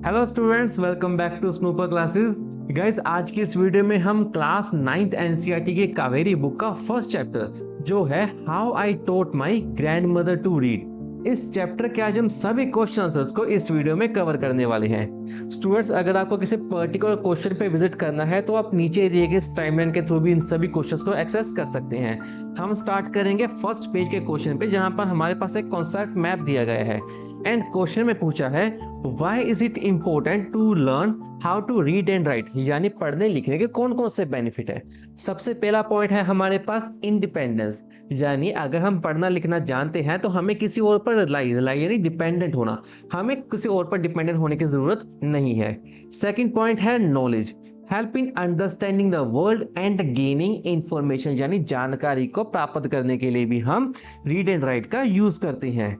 Hello students, welcome back to Snooper classes. Guys, आज की इस वीडियो में हम क्लास 9th एनसीईआरटी के कावेरी बुक का फर्स्ट चैप्टर जो है how I taught my grandmother to read, इस चैप्टर के आज हम सभी क्वेश्चन आंसर्स को इस वीडियो में कवर करने वाले हैं। स्टूडेंट्स, अगर आपको किसी पर्टिकुलर क्वेश्चन पे विजिट करना है तो आप नीचे दिए गए टाइमलाइन के थ्रू भी इन सभी क्वेश्चंस को एक्सेस कर सकते हैं। हम स्टार्ट करेंगे फर्स्ट पेज के क्वेश्चन पे, जहां पर हमारे पास एक कॉन्सेप्ट मैप दिया गया है एंड क्वेश्चन में पूछा है why is it important to learn how to read and write, यानी पढ़ने लिखने के कौन कौन से बेनिफिट है। सबसे पहला पॉइंट है हमारे पास इंडिपेंडेंस, यानी अगर हम पढ़ना लिखना जानते हैं तो हमें किसी और पर रिलाई यानी डिपेंडेंट होना, हमें किसी और पर डिपेंडेंट होने की जरूरत नहीं है। सेकंड पॉइंट है knowledge, help in understanding the world and gaining information, यानी जानकारी को प्राप्त करने के लिए भी हम रीड एंड राइट का यूज करते हैं।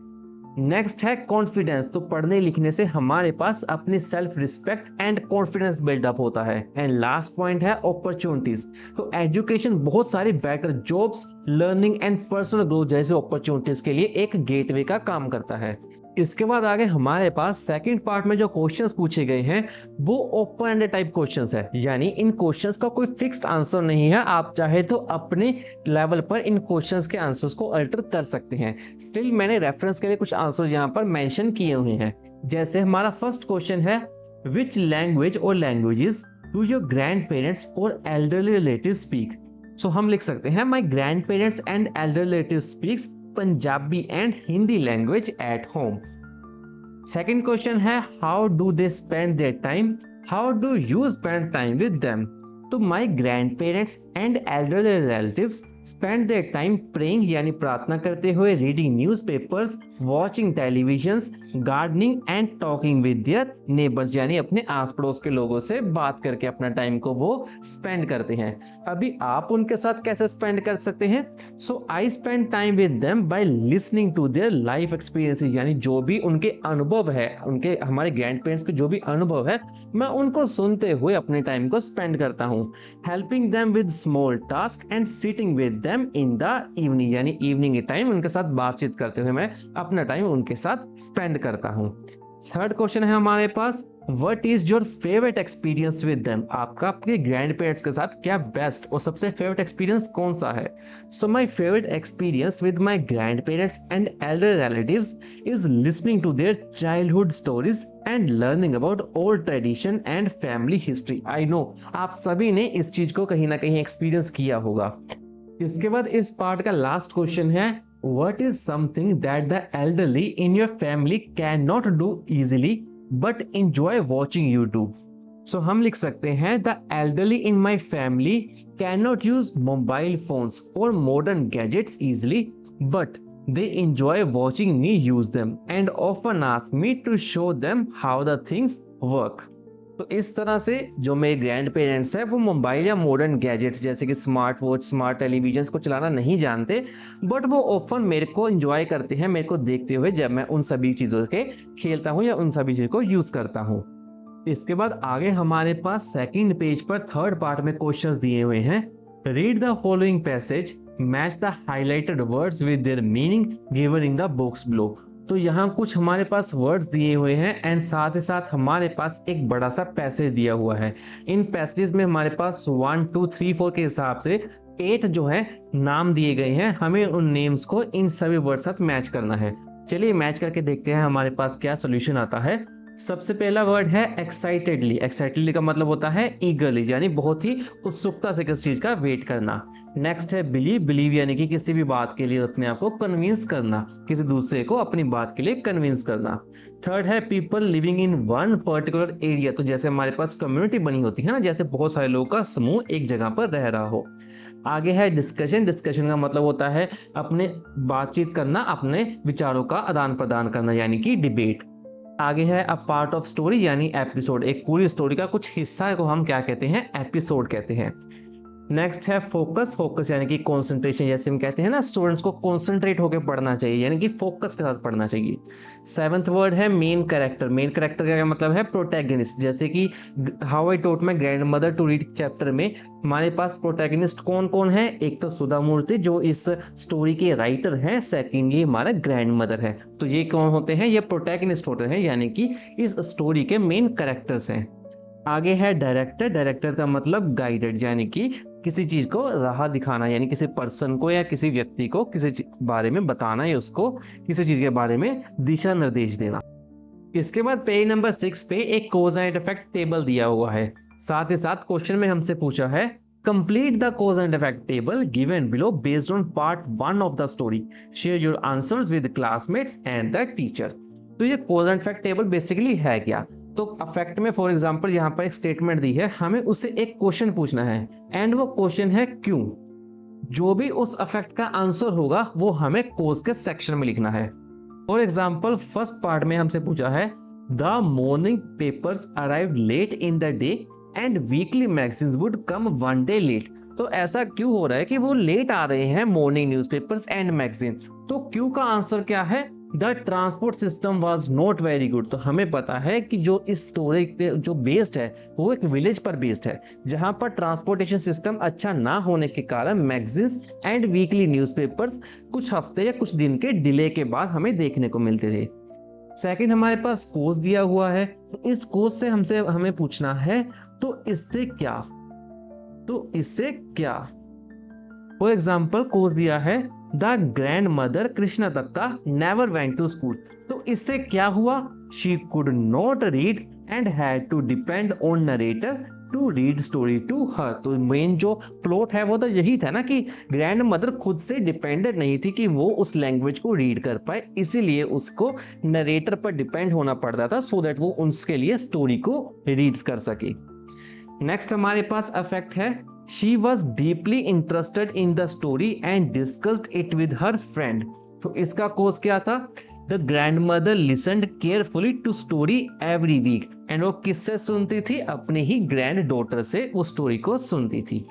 नेक्स्ट है कॉन्फिडेंस, तो पढ़ने लिखने से हमारे पास अपनी self respect and confidence buildup होता है। एंड लास्ट पॉइंट है अपॉर्चुनिटीज, तो एजुकेशन बहुत सारी better jobs, learning and personal growth जैसे अपॉर्चुनिटीज के लिए एक गेटवे का काम करता है। इसके बाद आगे हमारे पास सेकंड पार्ट में जो क्वेश्चंस पूछे गए हैं वो ओपन एंडेड टाइप क्वेश्चंस है, यानी इन क्वेश्चंस का कोई फिक्स्ड आंसर नहीं है। आप चाहे तो अपने लेवल पर इन क्वेश्चंस के आंसर्स को अल्टर कर सकते हैं। स्टिल मैंने रेफरेंस के लिए कुछ आंसर यहाँ पर मेंशन किए हुए हैं। जैसे हमारा फर्स्ट क्वेश्चन है which language or languages do your grandparents or elderly relative speak. So हम लिख सकते हैं my grandparents and elderly relative speaks Punjabi and Hindi language at home. Second question है how do they spend their time, how do you spend time with them. तो my grandparents and elderly relatives spend their time praying, यानी प्रार्थना करते हुए, reading newspapers, watching televisions, gardening and talking with their neighbours, यानी अपने आस पड़ोस के लोगों से बात करके अपना टाइम को वो स्पेंड करते हैं। अभी आप उनके साथ कैसे स्पेंड कर सकते हैं? So I spend time with them by listening to their life experiences, यानी जो भी उनके अनुभव है, उनके हमारे ग्रैंड पेरेंट्स के जो भी अनुभव है, मैं उनको सुनते हुए अपने टाइम को स्पेंड करता हूँ। Helping them with small task and sitting with them in the evening, यानी इवनिंग के टाइम उनके साथ बातचीत करते हुए मैं अपना टाइम उनके साथ स्पेंड करता हूँ। थर्ड क्वेश्चन है हमारे पास what is your favourite experience with them, आपका अपने ग्रैंड पेरेंट्स के साथ क्या बेस्ट और सबसे फेवरेट एक्सपीरियंस कौन सा है। So my favourite experience with my grandparents and elder relatives is listening to their childhood stories and learning about old tradition and family history. I know आप सभी ने इस चीज को कहीं ना कहीं एक्सपीरियंस किया होगा। इसके बाद इस पार्ट का लास्ट क्वेश्चन है what is something that the elderly in your family cannot do easily but enjoy watching you do। so हम लिख सकते हैं the elderly in my family cannot use mobile phones or modern gadgets easily but they enjoy watching me use them and often ask me to show them how the things work। तो इस तरह से जो मेरे grand parents हैं वो mobile या modern gadgets जैसे कि स्मार्ट वॉच, स्मार्ट टेलीविजन को चलाना नहीं जानते, बट वो ऑफन मेरे को एंजॉय करते हैं मेरे को देखते हुए जब मैं उन सभी चीज़ों के खेलता हूँ या उन सभी चीज़ों को यूज़ करता हूँ। इसके बाद आगे हमारे पास सेकेंड पेज पर थर्ड पार्ट में क्वेश्चन दिए हुए हैं। Read the following passage, match the highlighted words with their meaning given in the box below. तो यहाँ कुछ हमारे पास वर्ड्स दिए हुए हैं एंड साथ ही साथ हमारे पास एक बड़ा सा पैसेज दिया हुआ है। इन पैसेज में हमारे पास 1 2 3 4 के हिसाब से 8 जो है नाम दिए गए हैं। हमें उन नेम्स को इन सभी वर्ड साथ मैच करना है। चलिए मैच करके देखते हैं हमारे पास क्या सोल्यूशन आता है। सबसे पहला वर्ड है एक्साइटेडली। एक्साइटेडली का मतलब होता है ईगरली, यानी बहुत ही उत्सुकता से किसी चीज का वेट करना। नेक्स्ट है बिलीव। बिलीव यानी कि किसी भी बात के लिए अपने आप को कन्विंस करना, किसी दूसरे को अपनी बात के लिए कन्विंस करना। थर्ड है people living in one particular area, तो जैसे हमारे पास कम्युनिटी बनी होती है ना, जैसे बहुत सारे लोगों का समूह एक जगह पर रह रहा हो। आगे है डिस्कशन। डिस्कशन का मतलब होता है अपने बातचीत करना, अपने विचारों का आदान प्रदान करना, यानी कि डिबेट। आगे है अ पार्ट ऑफ स्टोरी, यानी एपिसोड। एक पूरी स्टोरी का कुछ हिस्सा को हम क्या कहते हैं? एपिसोड कहते हैं। नेक्स्ट है फोकस। फोकस यानी कि कंसंट्रेशन, जैसे हम कहते हैं ना स्टूडेंट्स को कंसंट्रेट होकर पढ़ना चाहिए, यानी कि फोकस के साथ पढ़ना चाहिए। सेवंथ वर्ड है मेन कैरेक्टर। मेन कैरेक्टर का क्या मतलब है? प्रोटैगनिस्ट। जैसे कि how I taught my grand mother to read chapter में हमारे पास प्रोटैगनिस्ट कौन कौन है? एक तो सुधा मूर्ति जो इस स्टोरी के राइटर हैं, सेकंड ये हमारा ग्रैंड मदर है। तो ये कौन होते हैं? ये प्रोटैगनिस्ट होते हैं, यानी कि इस स्टोरी के मेन कैरेक्टर्स हैं। आगे है डायरेक्टर। डायरेक्टर का मतलब गाइडेड, यानी कि किसी चीज को राह दिखाना, यानी किसी पर्सन को या किसी व्यक्ति को किसी बारे में बताना या उसको किसी चीज के बारे में दिशा निर्देश देना। इसके बाद पेज नंबर 6 पे एक कॉज एंड इफेक्ट टेबल दिया हुआ है। साथ ही साथ क्वेश्चन में हमसे पूछा है complete the cause and effect table given below based on part 1 of the story. Share your answers with classmates and the teacher. तो ये cause and effect table basically है क्या? तो अफेक्ट में फॉर एग्जांपल यहाँ पर एक स्टेटमेंट दी है, हमें उससे एक क्वेश्चन पूछना है एंड वो क्वेश्चन है क्यों। जो भी उस अफेक्ट का आंसर होगा वो हमें कोज के सेक्शन में लिखना है। फॉर एग्जांपल फर्स्ट पार्ट में हमसे पूछा है the morning papers arrived late in the day and weekly magazines would come one day late. तो ऐसा क्यों हो रहा है कि वो लेट आ रहे हैं मॉर्निंग न्यूज़पेपर्स एंड मैगजीन? तो क्यों का आंसर क्या है? The transport system was not very good. तो हमें पता है कि जो इस स्टोरी पे जो बेस्ड है वो एक विलेज पर बेस्ड है, जहां पर ट्रांसपोर्टेशन सिस्टम अच्छा ना होने के कारण मैगजीन्स एंड वीकली न्यूज़पेपर्स कुछ हफ्ते या कुछ दिन के डिले के बाद हमें देखने को मिलते थे। सेकंड हमारे पास कोर्स दिया हुआ है, तो इस कोर्स से हमें पूछना है तो इससे क्या? तो इससे क्या? फॉर एग्जाम्पल कोर्स दिया है द ग्रैंड मदर कृष्णा तक्का नेवर वेंट टू स्कूल। तो इससे क्या हुआ? She could not read and had to depend on narrator to read story to her. तो मेन जो प्लॉट है वो तो यही था ना कि ग्रैंड मदर खुद से डिपेंडेंट नहीं थी कि वो उस लैंग्वेज को रीड कर पाए, इसीलिए उसको नरेटर पर डिपेंड होना पड़ता था सो दैट वो उसके लिए स्टोरी को रीड कर सके। नेक्स्ट हमारे पास अफेक्ट है she was deeply interested in the story and discussed it with her friend. तो इसका कोर्स क्या था? The grand mother listened carefully to story every week. And वो किससे सुनती थी? अपनी ही ग्रैंड डॉटर से उस स्टोरी को सुनती थी।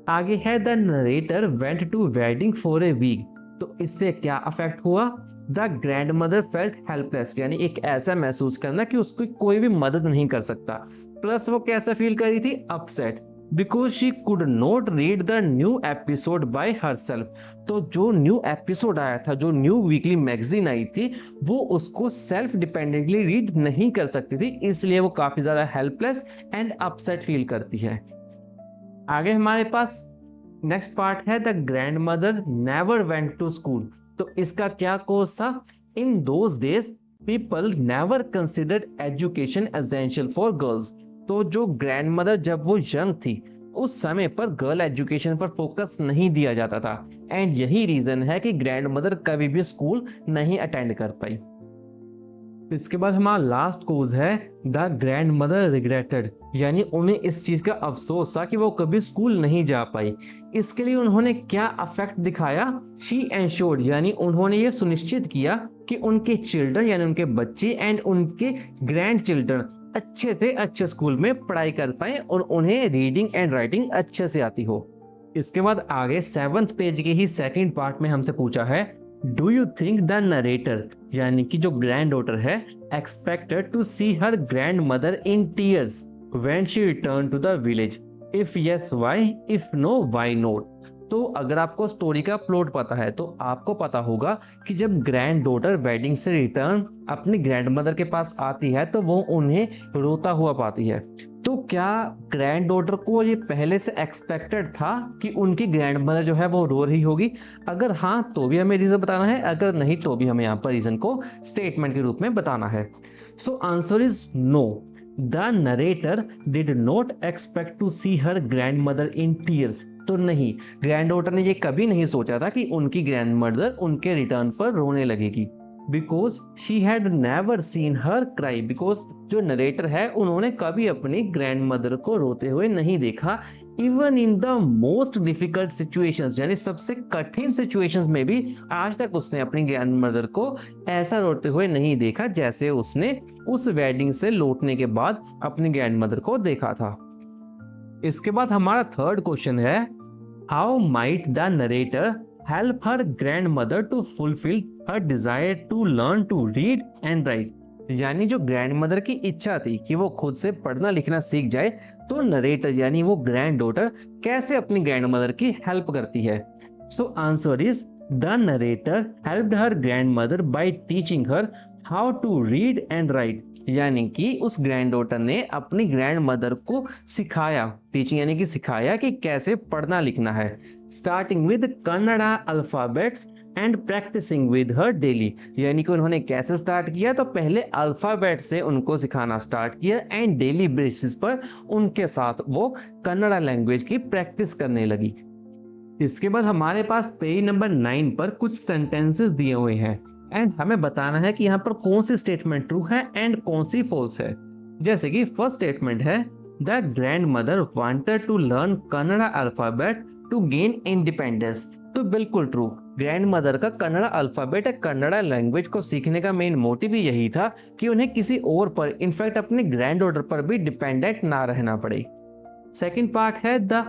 आगे है the narrator went to wedding for a week. तो इससे क्या अफेक्ट हुआ? The grand mother felt helpless, यानी एक ऐसा महसूस करना कि उसको कोई भी मदद नहीं कर सकता। प्लस वो कैसा फील कर रही थी? Upset, because she could not read the new episode by herself. तो जो न्यू एपिसोड आया था, जो न्यू वीकली मैगजीन आई थी, वो उसको सेल्फ डिपेंडेंटली रीड नहीं कर सकती थी, इसलिए वो काफी ज्यादा हेल्पलेस एंड अपसेट फील करती है। आगे हमारे पास नेक्स्ट पार्ट है the grand mother never went to school. तो इसका क्या कोर्स था? In those days people never considered education essential for girls. तो जो ग्रैंड मदर जब वो यंग थी उस समय पर गर्ल एजुकेशन पर फोकस नहीं दिया जाता था, एंड यही रीजन है कि ग्रैंड मदर कभी भी स्कूल नहीं अटेंड कर पाई। इसके बाद हमारा लास्ट कोज है द ग्रैंड मदर रिग्रेटेड, यानी उन्हें इस चीज का अफसोस था कि वो कभी स्कूल नहीं जा पाई। इसके लिए उन्होंने क्या अफेक्ट दिखाया? शी एंश्योर्ड, यानी उन्होंने ये सुनिश्चित किया कि उनके चिल्ड्रन यानी उनके बच्चे एंड उनके ग्रैंड चिल्ड्रन अच्छे से अच्छे स्कूल में पढ़ाई कर पाए और उन्हें रीडिंग एंड राइटिंग अच्छे से आती हो। इसके बाद आगे 7th पेज के ही सेकंड पार्ट में हमसे पूछा है do you think the narrator, यानी कि जो ग्रैंड डॉटर है, expected to see her grand mother in tears when she return to the village? If yes why, if no why not? तो अगर आपको स्टोरी का प्लॉट पता है तो आपको पता होगा कि जब ग्रैंड डॉटर वेडिंग से रिटर्न अपनी ग्रैंड मदर के पास आती है तो वो उन्हें रोता हुआ पाती है। तो क्या ग्रैंड डॉटर को ये पहले से एक्सपेक्टेड था कि उनकी ग्रैंड मदर जो है वो रो रही होगी? अगर हाँ तो भी हमें रीजन बताना है, अगर नहीं तो भी हमें यहाँ पर रीजन को स्टेटमेंट के रूप में बताना है। So answer is no, the narrator did not expect to see her grand mother in tears. तो नहीं, ग्रैंड डॉटर ने ये कभी नहीं सोचा था कि उनकी ग्रैंड मदर उनके रिटर्न पर रोने लगेगी। Because she had never seen her cry, because जो नरेटर है उन्होंने कभी अपनी ग्रैंड मदर को रोते हुए नहीं देखा। Even in the most difficult situations, यानी सबसे कठिन सिचुएशंस में भी आज तक उसने अपनी ग्रैंड मदर को ऐसा रोते हुए नहीं देखा जैसे उसने उस वेडिंग से लौटने के बाद अपनी ग्रैंड मदर को देखा था। इसके बाद हमारा थर्ड क्वेश्चन है, how might the narrator help her grand mother to fulfil her desire to learn to read and write. यानी जो ग्रैंड मदर की इच्छा थी कि वो खुद से पढ़ना लिखना सीख जाए, तो नरेटर यानी वो ग्रैंड डॉटर कैसे अपनी ग्रैंड मदर की हेल्प करती है। So answer is the narrator helped her grand mother by teaching her how to read and write. यानी कि उस ग्रैंड डॉटर ने अपनी ग्रैंड मदर को सिखाया, टीचिंग यानी कि सिखाया कि कैसे पढ़ना लिखना है, starting with Kannada alphabets and practising with her daily. यानी कि उन्होंने कैसे स्टार्ट किया, तो पहले अल्फाबेट से उनको सिखाना स्टार्ट किया एंड डेली बेसिस पर उनके साथ वो कन्नड़ा लैंग्वेज की प्रैक्टिस करने लगी। इसके बाद हमारे पास पेज नंबर 9 पर कुछ सेंटेंसेस दिए हुए हैं एंड हमें बताना है कि यहाँ पर कौन सी स्टेटमेंट ट्रू है एंड कौन सी फॉल्स है। जैसे कि फर्स्ट स्टेटमेंट है, the grand mother wanted to learn Kannada alphabet to gain independence. तो बिल्कुल ट्रू, ग्रैंड मदर का कन्नड़ा अल्फाबेट या कन्नड़ा लैंग्वेज को सीखने का मेन मोटिव ही यही था कि उन्हें किसी और पर, इनफैक्ट अपने ग्रैंड डॉटर पर भी डिपेंडेंट ना रहना पड़े। सेकंड पार्ट है, the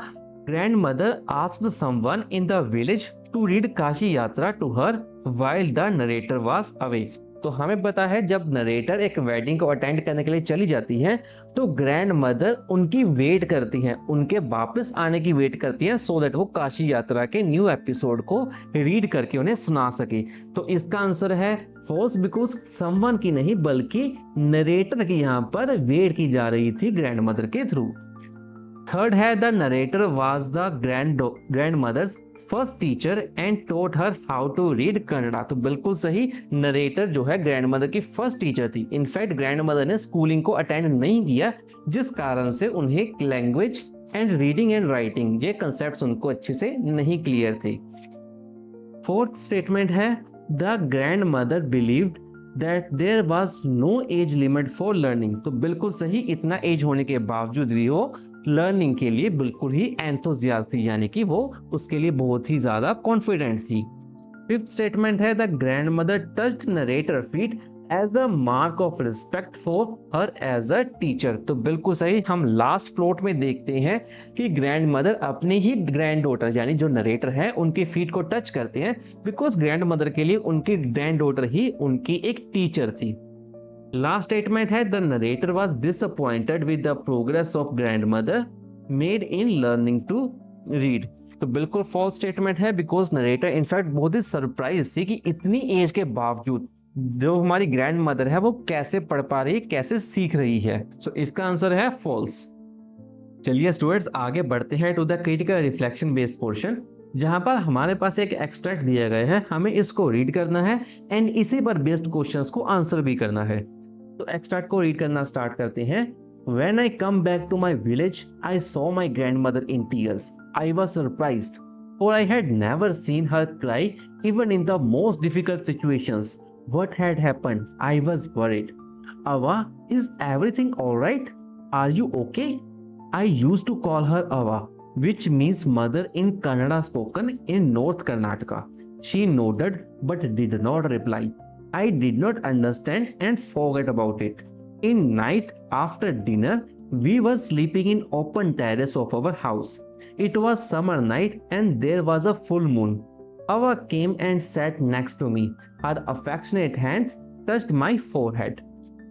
grand mother asked someone in the village to read Kashi Yatra to her while the narrator was away. तो हमें पता है जब नरेटर एक वेडिंग को अटेंड करने के लिए चली जाती हैं, तो ग्रैंड मदर उनकी वेट करती हैं, उनके वापस आने की वेट करती हैं, सो दैट वो काशी यात्रा के न्यू एपिसोड को रीड करके उन्हें सुना सके। तो इसका आंसर है फॉल्स, बिकॉज समवन की नहीं बल्कि नरेटर की यहाँ पर वेट की जा रही थी ग्रैंड मदर के थ्रू। थर्ड है, the narrator was the grand mother's first teacher and taught her how to read Kannada. तो बिल्कुल सही, नरेटर जो है ग्रैंड मदर की फर्स्ट टीचर थी। इनफैक्ट ग्रैंड मदर ने स्कूलिंग को अटेंड नहीं किया, जिस कारण से उन्हें language and reading and writing ये कंसेप्ट्स उनको अच्छे से नहीं क्लियर थे। फोर्थ स्टेटमेंट है, the grand mother believed that there was no age limit for learning. तो बिल्कुल सही, इतना एज होने के बावजूद भी वो लर्निंग के लिए बिल्कुल ही एंथुसियास्ट थी, यानी कि वो उसके लिए बहुत ही ज्यादा कॉन्फिडेंट थी। फिफ्थ स्टेटमेंट है, the grand mother touched narrator feet as a mark of respect for her as a teacher. तो बिल्कुल सही, हम लास्ट प्लॉट में देखते हैं कि ग्रैंड मदर अपने ही ग्रैंड डॉटर यानी जो नरेटर है उनके फीट को टच करते हैं, बिकॉज ग्रैंड मदर के लिए उनकी ग्रैंड डॉटर ही उनकी एक टीचर थी। लास्ट स्टेटमेंट है, the narrator was disappointed with the progress of grand mother made in learning to read. तो बिल्कुल फॉल्स स्टेटमेंट है, बिकॉज नरेटर इनफैक्ट बहुत ही सरप्राइज थी कि इतनी एज के बावजूद जो हमारी ग्रैंड मदर है वो कैसे पढ़ पा रही है, कैसे सीख रही है। सो इसका आंसर है फॉल्स। चलिए स्टूडेंट्स आगे बढ़ते हैं to the critical reflection based portion, जहां पर हमारे पास एक एक्सट्रैक्ट दिया गया है, हमें इसको रीड करना है एंड इसी पर बेस्ड क्वेश्चंस को आंसर भी करना है। तो एक्सट्रैक्ट को रीड करना स्टार्ट करते हैं। When I come back to my village, I saw my grandmother in tears. I was surprised, for I had never seen her cry even in the most difficult situations. What had happened? I was worried. Ava, is everything alright? Are you okay? I used to call her Ava, which means mother in Kannada spoken in North Karnataka. She nodded but did not reply. I did not understand and forgot about it. In night after dinner, we were sleeping in open terrace of our house. It was summer night and there was a full moon. Ava came and sat next to me. Her affectionate hands touched my forehead.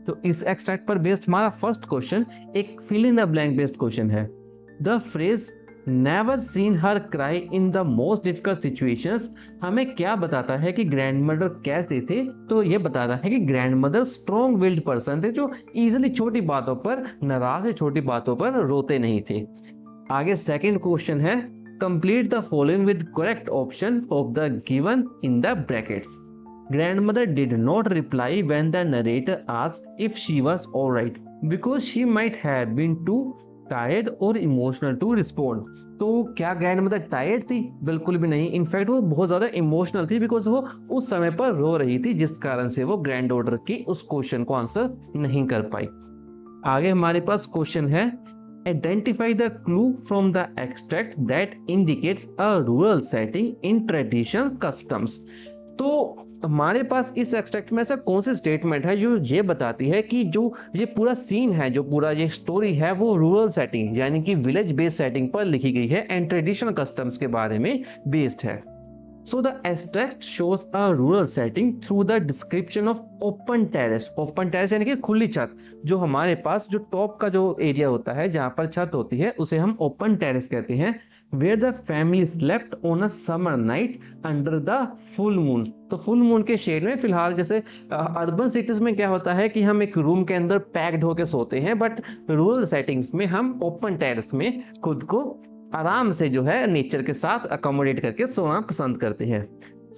तो इस extract पर based हमारा first question एक fill in the blank based question है। The phrase never seen her cry in the most difficult situations हमें क्या बताता है कि ग्रैंड मदर कैसे थे? तो ये बताता है कि grand mother strong willed person थे, जो इजीली छोटी बातों पर, नाराज या छोटी बातों पर रोते नहीं थे। आगे सेकंड क्वेश्चन है, complete the following with correct option of the given in the brackets. Grandmother did not reply when the narrator asked if she was alright because she might have been too tired or emotional to respond. तो क्या grandmother tired थी? बिल्कुल भी नहीं। In fact वो बहुत ज्यादा emotional थी, बिकॉज वो उस समय पर रो रही थी, जिस कारण से वो ग्रैंड डॉटर की उस क्वेश्चन को आंसर नहीं कर पाई। आगे हमारे पास क्वेश्चन है, identify the clue from the extract that indicates a rural setting in traditional customs. तो हमारे पास इस एक्सट्रैक्ट में ऐसा कौन सी स्टेटमेंट है जो ये बताती है कि जो ये पूरा सीन है, जो पूरा ये स्टोरी है, वो रूरल सेटिंग यानी कि विलेज बेस्ड सेटिंग पर लिखी गई है एंड ट्रेडिशनल कस्टम्स के बारे में बेस्ड है। So the extract shows a rural setting through the description of open terrace. Open terrace यानी कि खुली छत। जो हमारे पास जो टॉप का जो एरिया होता है जहाँ पर छत होती है उसे हम ओपन टेरेस कहते हैं। Where the family slept on a summer night under the full moon. तो फुल मून के शेड में फिलहाल जैसे अर्बन सिटीज में क्या होता है कि हम एक रूम के अंदर पैक्ड होके सोते हैं, बट रूरल सेटिंग्स में हम ओपन टेरेस में खुद को आराम से जो है नेचर के साथ अकोमोडेट करके सोना पसंद करते हैं।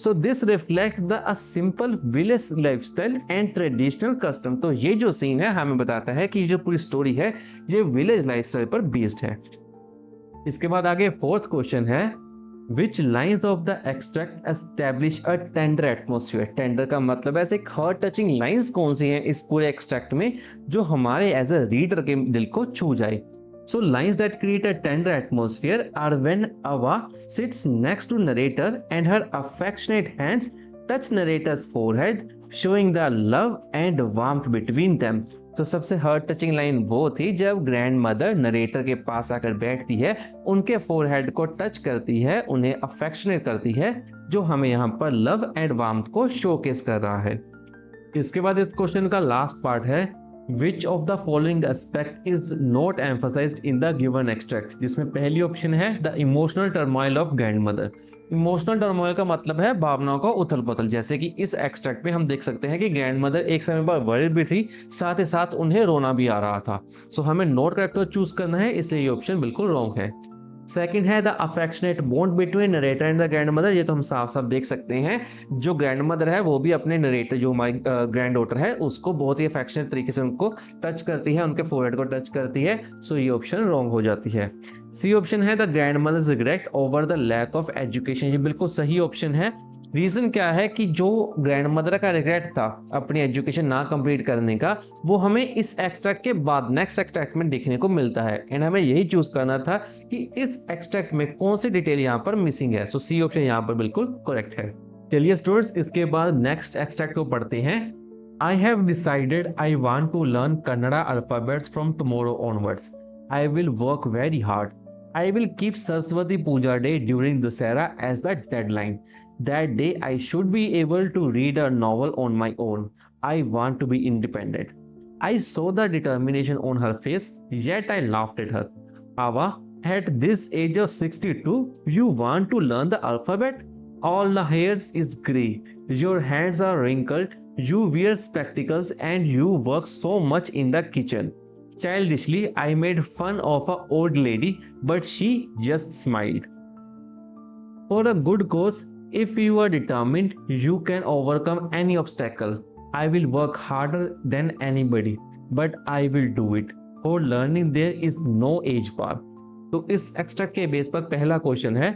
So this reflect the a simple village lifestyle and traditional custom. तो ये जो सीन है हमें बताता है कि जो पूरी स्टोरी है ये विलेज लाइफस्टाइल पर बेस्ड है। इसके बाद आगे फोर्थ क्वेश्चन है, which lines of the extract establish a tender atmosphere. Tender का मतलब ऐसे हार्ट टचिंग लाइन्स कौन सी हैं इस पूरे एक्सट्रैक्ट में जो हमारे एज अ रीडर के दिल को छू जाए। So lines that create a tender atmosphere are when Ava sits next to narrator and her affectionate hands touch narrator's forehead, showing the love and warmth between them. तो सबसे heart touching line वो थी जब grand mother narrator के पास आकर बैठती है, उनके फोरहेड को टच करती है, उन्हें अफेक्शनेट करती है, जो हमें यहाँ पर लव एंड वार्मथ को शोकेस कर रहा है। इसके बाद इस क्वेश्चन का लास्ट पार्ट है, Which of the following aspect is not emphasized in the given extract? जिसमें पहली ऑप्शन है the emotional turmoil of grandmother। Emotional turmoil का मतलब है भावनाओं का उथल पुथल। जैसे कि इस एक्सट्रैक्ट में हम देख सकते हैं कि ग्रैंड मदर एक समय पर वरिड भी थी, साथ ही साथ उन्हें रोना भी आ रहा था। सो हमें नोट करेक्टर चूज करना है, इसलिए ये ऑप्शन बिल्कुल रॉन्ग है। सेकंड है the affectionate bond between narrator and the grand mother. ये तो हम साफ साफ देख सकते हैं, जो ग्रैंड मदर है वो भी अपने नरेटर जो हमारी ग्रैंड डॉटर है उसको बहुत ही अफेक्शनेट तरीके से उनको टच करती है, उनके फोरहेड को टच करती है। सो ये ऑप्शन रॉन्ग हो जाती है। सी ऑप्शन है the grand mother's regret over the lack of education. ये बिल्कुल सही ऑप्शन है। रीजन क्या है कि जो ग्रैंड मदर का रिग्रेट था अपनी एजुकेशन ना कंप्लीट करने का, वो हमें इस एक्सट्रैक्ट के बाद नेक्स्ट एक्सट्रैक्ट में देखने को मिलता है एंड हमें यही चूज करना था कि इस एक्सट्रैक्ट में कौन सी डिटेल यहाँ पर मिसिंग है। सो सी ऑप्शन यहाँ पर बिल्कुल करेक्ट है। चलिए स्टूडेंट्स, इसके बाद नेक्स्ट एक्सट्रैक्ट को पढ़ते हैं। I have decided I want to learn Kannada alphabets from tomorrow onwards. I will work very hard. I will keep Saraswati Puja Day during Dussehra as the deadline. That day I should be able to read a novel on my own. I want to be independent. I saw the determination on her face, yet I laughed at her. Ava, at this age of 62, you want to learn the alphabet? All the hairs is grey. Your hands are wrinkled. You wear spectacles and you work so much in the kitchen. Childishly, I made fun of an old lady, but she just smiled. For a good cause, if you are determined, you can overcome any obstacle. I will work harder than anybody, but I will do it. For learning, there is no age bar. तो इस extract के base पर पहला question है,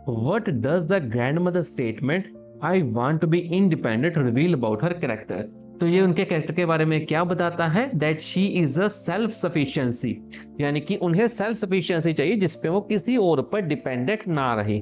What does the grandmother statement I want to be independent reveal about her character? तो ये उनके character के बारे में क्या बताता है? That she is a self sufficiency, यानी कि उन्हें सेल्फ सफिशिएंसी चाहिए जिसपे वो किसी और पर डिपेंडेंट ना रहे।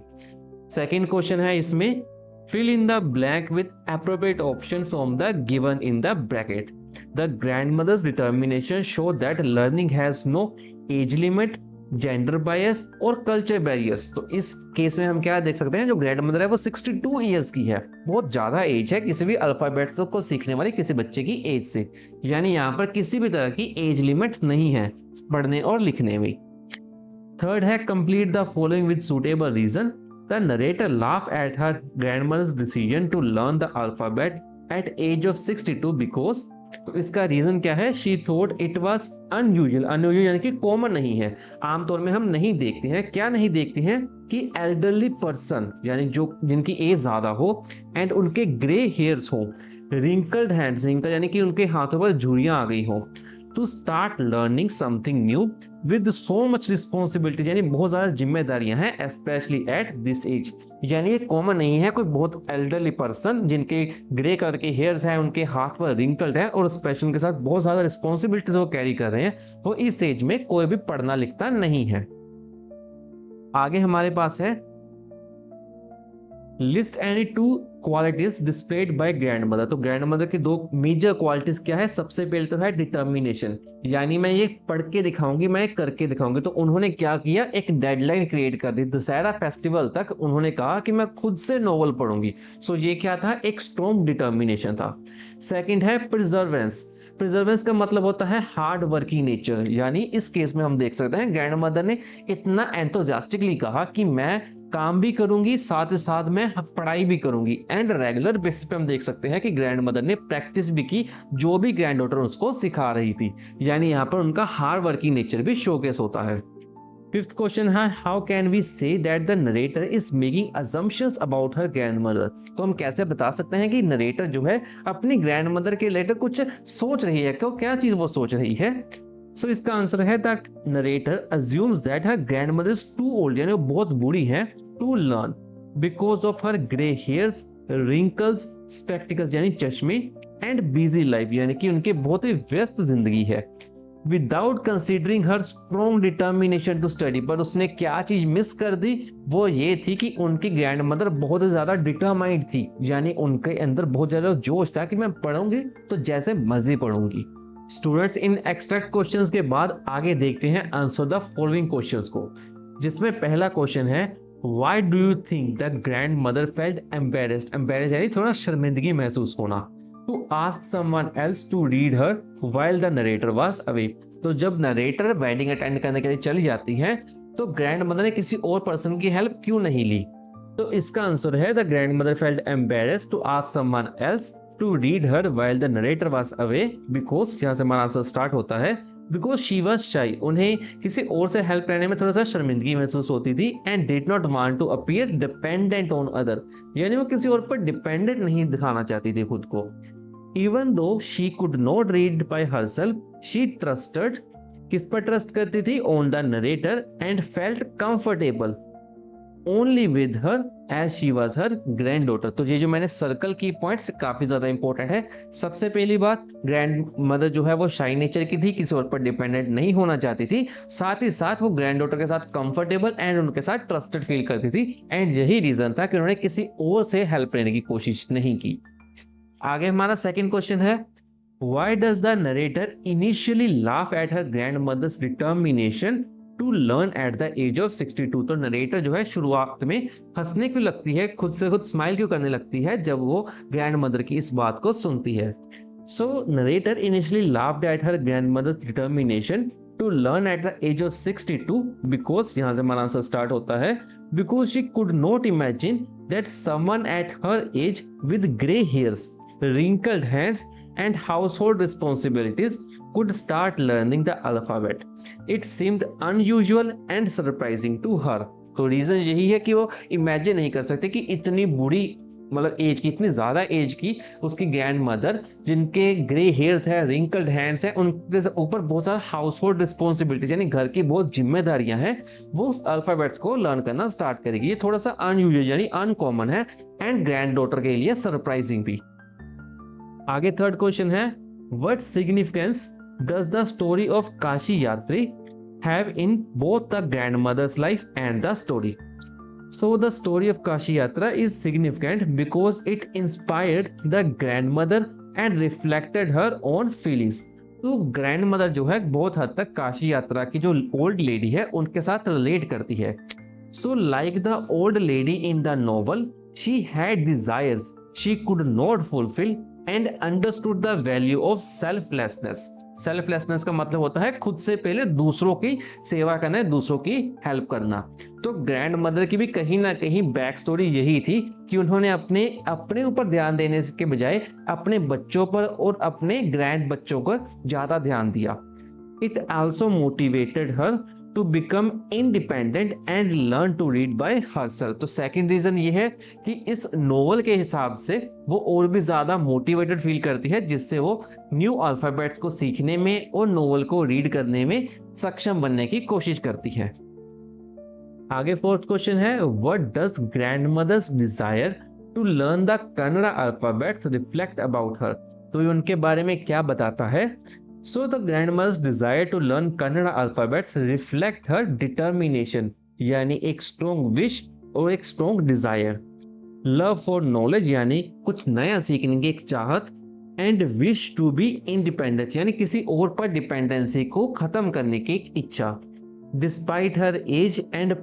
सेकंड क्वेश्चन है इसमें, fill in the blank with appropriate option from the given in the bracket. The grandmother's determination show that learning has no age limit, gender bias और कल्चर बैरियर्स। तो इस केस में हम क्या देख सकते हैं, जो ग्रैंड मदर है वो 62 ईयर्स की है, बहुत ज्यादा एज है किसी भी अल्फाबेट्स को सीखने वाली किसी बच्चे की एज से। यानी यहाँ पर किसी भी तरह की एज लिमिट नहीं है पढ़ने और लिखने में। थर्ड है, complete the following with suitable reason. The narrator laugh at her grandmother's decision to learn the alphabet at age of 62 because. तो इसका रीजन क्या है? She thought it was unusual. Unusual यानी कि कॉमन नहीं है, आमतौर में हम नहीं देखते हैं। क्या नहीं देखते हैं? कि एल्डरली पर्सन यानी जो जिनकी एज ज्यादा हो एंड उनके ग्रे हेयर्स हो, रिंकल्ड हैंड्स, रिंकल यानी कि उनके हाथों पर झुर्रियां आ गई हो, to start learning something new with so much responsibilities, यानी बहुत ज्यादा जिम्मेदारियां हैं स्पेशली एट दिस एज। यानी ये कॉमन नहीं है कोई बहुत एल्डरली पर्सन जिनके ग्रे कलर के हेयर्स हैं, उनके हाथ पर रिंकल्ड है और स्पेशल के साथ बहुत ज्यादा रिस्पॉन्सिबिलिटीज वो कैरी कर रहे हैं, वो इस एज में कोई भी पढ़ना लिखता नहीं है। आगे हमारे पास है list any two qualities displayed by grand mother. तो ग्रैंड मदर की दो मेजर क्वालिटीज क्या है? सबसे पहले तो है डिटर्मिनेशन, यानी मैं ये पढ़ के दिखाऊंगी, मैं करके दिखाऊंगी। तो उन्होंने क्या किया, एक डेडलाइन क्रिएट कर दी, दशहरा फेस्टिवल तक उन्होंने कहा कि मैं खुद से नॉवल पढ़ूंगी। सो ये क्या था? एक स्ट्रॉन्ग डिटर्मिनेशन था। सेकंड है प्रिजर्वेंस। प्रिजर्वेंस का मतलब होता है हार्ड वर्किंग नेचर, यानी इस केस में हम देख सकते हैं ग्रैंड मदर ने इतना एंथुसियास्टिकली कहा कि मैं काम भी करूंगी, साथ ही साथ मैं पढ़ाई भी करूंगी। एंड रेगुलर बेसिस पे हम देख सकते हैं कि ग्रैंड मदर ने प्रैक्टिस भी की, जो भी ग्रैंड डॉटर उसको सिखा रही थी, यानी यहाँ पर उनका हार्ड वर्किंग नेचर भी शोकेस होता है। फिफ्थ क्वेश्चन है, how can we say that the narrator is making assumptions about her grand mother. तो हम कैसे बता सकते हैं कि नरेटर जो है अपनी ग्रैंड मदर के रिलेटेड कुछ सोच रही है, क्यों, क्या चीज वो सोच रही है? सो इसका आंसर है the narrator assumes that her grand mother is too old, यानी वो बहुत बूढ़ी है, to learn because of her grey hairs, wrinkles, spectacles यानी चश्मे, एंड बिजी लाइफ, यानी कि उनके बहुत ही व्यस्त जिंदगी है। Without considering her strong determination to study, पर उसने क्या चीज मिस कर दी, वो ये थी कि उनकी ग्रैंड मदर बहुत ज्यादा डिटरमाइंड थी, यानी उनके अंदर बहुत ज्यादा जोश था कि मैं पढ़ूंगी तो जैसे मर्जी पढ़ूंगी। स्टूडेंट्स, इन एक्सट्रैक्ट क्वेश्चंस के बाद आगे देखते हैं आंसर द फॉलोइंग क्वेश्चंस को, जिसमें पहला क्वेश्चन है, why do you think the grand mother felt embarrassed. Embarrassed यानी थोड़ा शर्मिंदगी महसूस होना। To ask someone else to read her while the narrator was away। तो जब नरेटर वेडिंग अटेंड करने के लिए चली जाती है तो ग्रैंड मदर ने किसी और पर्सन की हेल्प क्यों नहीं ली? तो इसका आंसर है the grand mother felt embarrassed to ask someone else to read her while the narrator was away, because यहाँ से हमारा आंसर स्टार्ट होता है, बिकॉज शी वाज शाई, उन्हें किसी और से हेल्प लेने में थोड़ा सा शर्मिंदगी महसूस होती थी, and did not want to appear dependent on other, यानी वो किसी और पर डिपेंडेंट नहीं दिखाना चाहती थी खुद को। Even though she could not read by herself, she trusted, किस पर ट्रस्ट करती थी? On the narrator, and felt comfortable only with her as she was her granddaughter। तो ये जो मैंने सर्कल की पॉइंट्स काफी ज्यादा इंपॉर्टेंट है। सबसे पहली बात, ग्रैंड मदर जो है वो शाई नेचर की थी, किसी और पर डिपेंडेंट नहीं होना चाहती थी, साथ ही साथ वो ग्रैंड डॉटर के साथ कंफर्टेबल एंड उनके साथ ट्रस्टेड फील करती थी, एंड यही रीजन था कि उन्होंने किसी और से हेल्प लेने की कोशिश नहीं की। आगे हमारा सेकंड क्वेश्चन है, why does the narrator initially laugh at her grand mother's determination to learn at the age of 62। तो नरेटर जो है शुरुआत में हंसने क्यों लगती है, खुद से खुद स्माइल क्यों करने लगती है जब वो ग्रैंड मदर की इस बात को सुनती है? So narrator initially laughed at her grand mother's determination to learn at the age of 62 because, यहां से हमारा आंसर स्टार्ट होता है, because she could not imagine that someone at her age with grey hairs, wrinkled hands and household responsibilities could start learning the alphabet. It seemed unusual and surprising to her। तो reason यही है कि वो imagine नहीं कर सकते कि इतनी बूढ़ी, मतलब एज की, इतनी ज्यादा एज की उसकी ग्रैंड मदर, जिनके ग्रे हेयर्स है, रिंकल्ड हैंड्स है, उनके ऊपर बहुत सारा हाउस होल्ड रिस्पॉन्सिबिलिटीज यानी घर की बहुत जिम्मेदारियां हैं, वो उस अल्फाबेट्स को लर्न करना स्टार्ट करेगी। ये थोड़ा सा अनयूजुअल यानी अनकॉमन है, एंड ग्रैंड डॉटर के लिए सरप्राइजिंग भी। आगे थर्ड क्वेश्चन है, what significance does the story of Kashi Yatri have in both the grand mother's life and the story. So the story of Kashi Yatra is significant because it inspired the grand mother and reflected her own feelings. तो grandmother जो है बहुत हद तक काशी यात्रा की जो old lady है उनके साथ रिलेट करती है। So like the old lady in the novel, she had desires she could not fulfil and understood the value of selflessness. Selflessness का मतलब होता है खुद से पहले दूसरों की सेवा करना, दूसरों की हेल्प करना। तो ग्रैंड मदर की भी कहीं ना कहीं बैक स्टोरी यही थी कि उन्होंने अपने ऊपर ध्यान देने के बजाय अपने बच्चों पर और अपने ग्रैंड बच्चों पर ज्यादा ध्यान दिया। It also motivated her to become independent and learn to read by herself। तो सेकंड रीजन ये है कि इस नोवेल के हिसाब से वो और भी ज्यादा मोटिवेटेड फील करती है, जिससे वो न्यू अल्फाबेट्स को सीखने में और नोवेल को रीड करने में सक्षम बनने की कोशिश करती है। आगे फोर्थ क्वेश्चन है, what does grand mother's desire to learn the Kannada alphabets reflect about her. तो ये उनके बारे में क्या बताता है? So the grandmother's desire to learn Kannada alphabets reflect her determination, यानी एक strong wish और एक strong desire। Love for knowledge यानी कुछ नया सीखने की एक चाहत, and wish to be independent यानी किसी और पर डिपेंडेंसी को खत्म करने की एक इच्छा। Despite her age and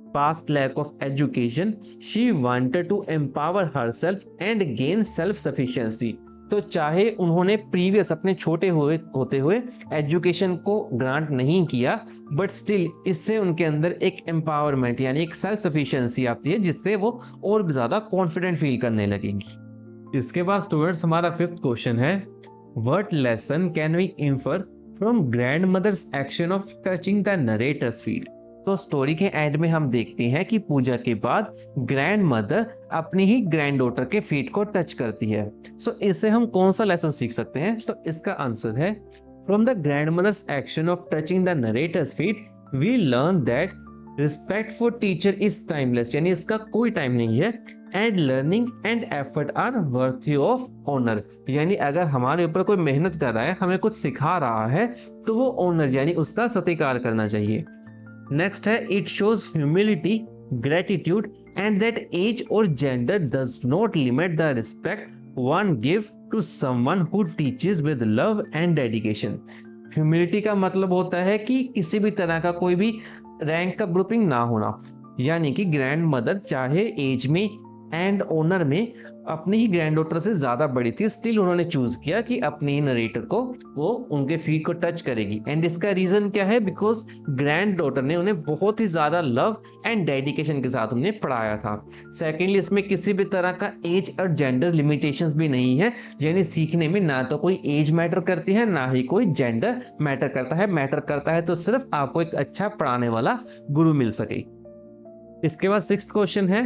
past lack of education, she wanted to empower herself and gain self sufficiency। तो चाहे उन्होंने प्रीवियस अपने छोटे होते हुए एजुकेशन को ग्रांट नहीं किया, बट स्टिल इससे उनके अंदर एक एम्पावरमेंट यानी एक सेल्फ सफिशिएंसी आती है, जिससे वो और भी ज्यादा कॉन्फिडेंट फील करने लगेंगी। इसके बाद स्टूडेंट्स हमारा फिफ्थ क्वेश्चन है, what lesson can we infer from grand mother's action of touching the narrator's feet. तो स्टोरी के एंड में हम देखते हैं कि पूजा के बाद ग्रैंड मदर अपनी ही ग्रैंड डॉटर के फीट को टच करती है। सो इससे हम कौन सा लेसन सीख सकते हैं? तो इसका आंसर है, from the grand mother's action of touching the narrator's feet we learn that respect for teacher is timeless, यानी इसका कोई टाइम नहीं है, and learning and effort are worthy of honour, यानी अगर हमारे ऊपर कोई मेहनत कर रहा है, हमें कुछ सिखा रहा है, तो वो ऑनर यानी उसका सत्कार करना चाहिए। नेक्स्ट है, it shows humility, gratitude and that age or gender does not limit the respect one give to someone who teaches with love and dedication. Humility का मतलब होता है कि किसी भी तरह का कोई भी रैंक का ग्रुपिंग ना होना, यानी कि ग्रैंड मदर चाहे एज में एंड ऑनर में अपनी ही ग्रैंड डॉटर से ज्यादा बड़ी थी, स्टिल उन्होंने चूज किया कि अपनी ही नरेटर को वो उनके फीट को टच करेगी। एंड इसका रीजन क्या है? बिकॉज ग्रैंड डॉटर ने उन्हें बहुत ही ज्यादा लव एंड डेडिकेशन के साथ उन्हें पढ़ाया था। सेकेंडली, इसमें किसी भी तरह का एज और जेंडर लिमिटेशंस भी नहीं है, यानी सीखने में ना तो कोई एज मैटर करती है, ना ही कोई जेंडर मैटर करता है। मैटर करता है तो सिर्फ आपको एक अच्छा पढ़ाने वाला गुरु मिल सके। इसके बाद सिक्स्थ क्वेश्चन है,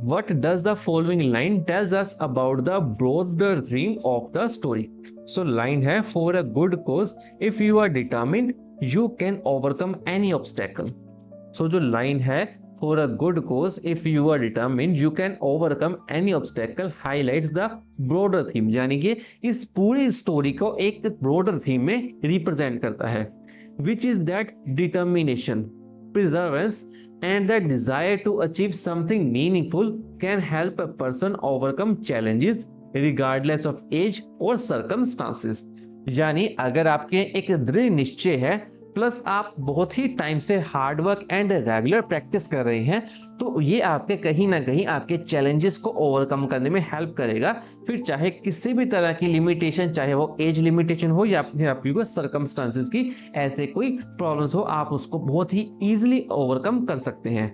what does the following line tells us about the broader theme of the story? So line है, for a good cause if you are determined you can overcome any obstacle। so जो line है, for a good cause if you are determined you can overcome any obstacle highlights the broader theme, यानी कि इस पूरी story को एक broader theme में represent करता है, which is that determination, perseverance and the desire to achieve something meaningful can help a person overcome challenges regardless of age or circumstances। यानी अगर आपके एक दृढ़ निश्चय है प्लस आप बहुत ही टाइम से hard work and regular practice कर रहे हैं, तो ये आपके कहीं ना कहीं आपके चैलेंजेस को ओवरकम करने में हेल्प करेगा। फिर चाहे किसी भी तरह की लिमिटेशन, चाहे वो एज लिमिटेशन हो या फिर आपकी कोई सर्कमस्टांसेस की ऐसे कोई प्रॉब्लम्स हो, आप उसको बहुत ही इजीली ओवरकम कर सकते हैं।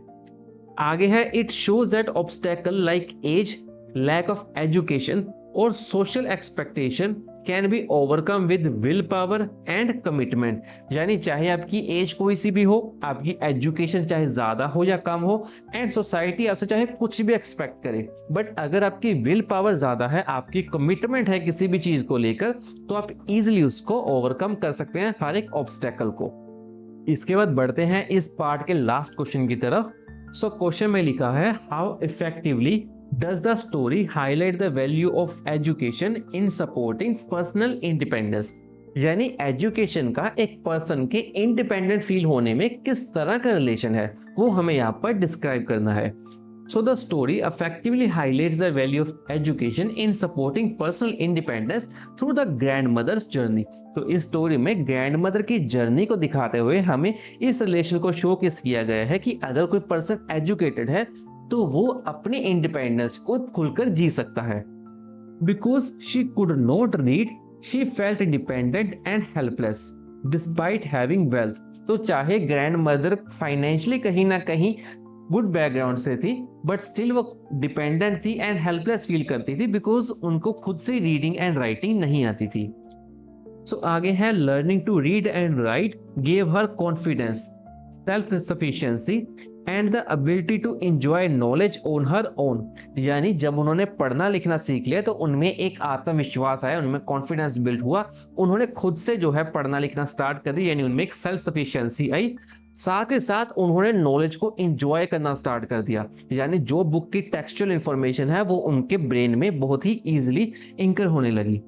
आगे है, it shows that obstacle like age, lack of education or social expectation can be overcome with willpower and commitment. यानी चाहे आपकी एज कोई सी भी हो, आपकी एजुकेशन चाहे ज्यादा हो या कम हो, एंड सोसाइटी आपसे चाहे कुछ भी एक्सपेक्ट करे, बट अगर आपकी विल पावर ज्यादा है, आपकी कमिटमेंट है किसी भी चीज को लेकर, तो आप इजिली उसको ओवरकम कर सकते हैं, हर एक ऑब्स्टेकल को। इसके बाद बढ़ते हैं इस पार्ट के लास्ट क्वेश्चन की तरफ। सो क्वेश्चन में लिखा है, how effectively does the story highlight the value of education in supporting personal independence? यानी एजुकेशन का एक पर्सन के इंडिपेंडेंट फील होने में किस तरह का रिलेशन है, वो हमें यहाँ पर डिस्क्राइब करना है। So the story effectively highlights the value of education in supporting personal independence through the grandmother's journey। तो इस स्टोरी में ग्रैंडमदर की जर्नी को दिखाते हुए हमें इस रिलेशन को शोकेस किया गया है कि अगर कोई पर्सन एजुकेटेड है तो वो अपनी इंडिपेंडेंस को खुलकर जी सकता है। Because she could not read, she felt dependent and helpless despite having wealth. तो चाहे ग्रैंड मदर फाइनेंशियली कहीं ना कहीं गुड बैकग्राउंड से थी, बट स्टिल वो डिपेंडेंट थी एंड हेल्पलेस फील करती थी, बिकॉज उनको खुद से रीडिंग एंड राइटिंग नहीं आती थी। सो आगे है, learning to read and write gave her confidence, self sufficiency and the ability to enjoy knowledge on her own. यानी जब उन्होंने पढ़ना लिखना सीख लिया तो उनमें एक आत्मविश्वास आया, उनमें कॉन्फिडेंस बिल्ड हुआ, उन्होंने खुद से जो है पढ़ना लिखना स्टार्ट कर दिया, यानी उनमें एक सेल्फ सफिशिएंसी आई। साथ ही साथ उन्होंने नॉलेज को एंजॉय करना स्टार्ट कर दिया, यानी जो बुक की टेक्सचुअल इंफॉर्मेशन है वो उनके ब्रेन में बहुत ही इजीली इंकर होने लगी।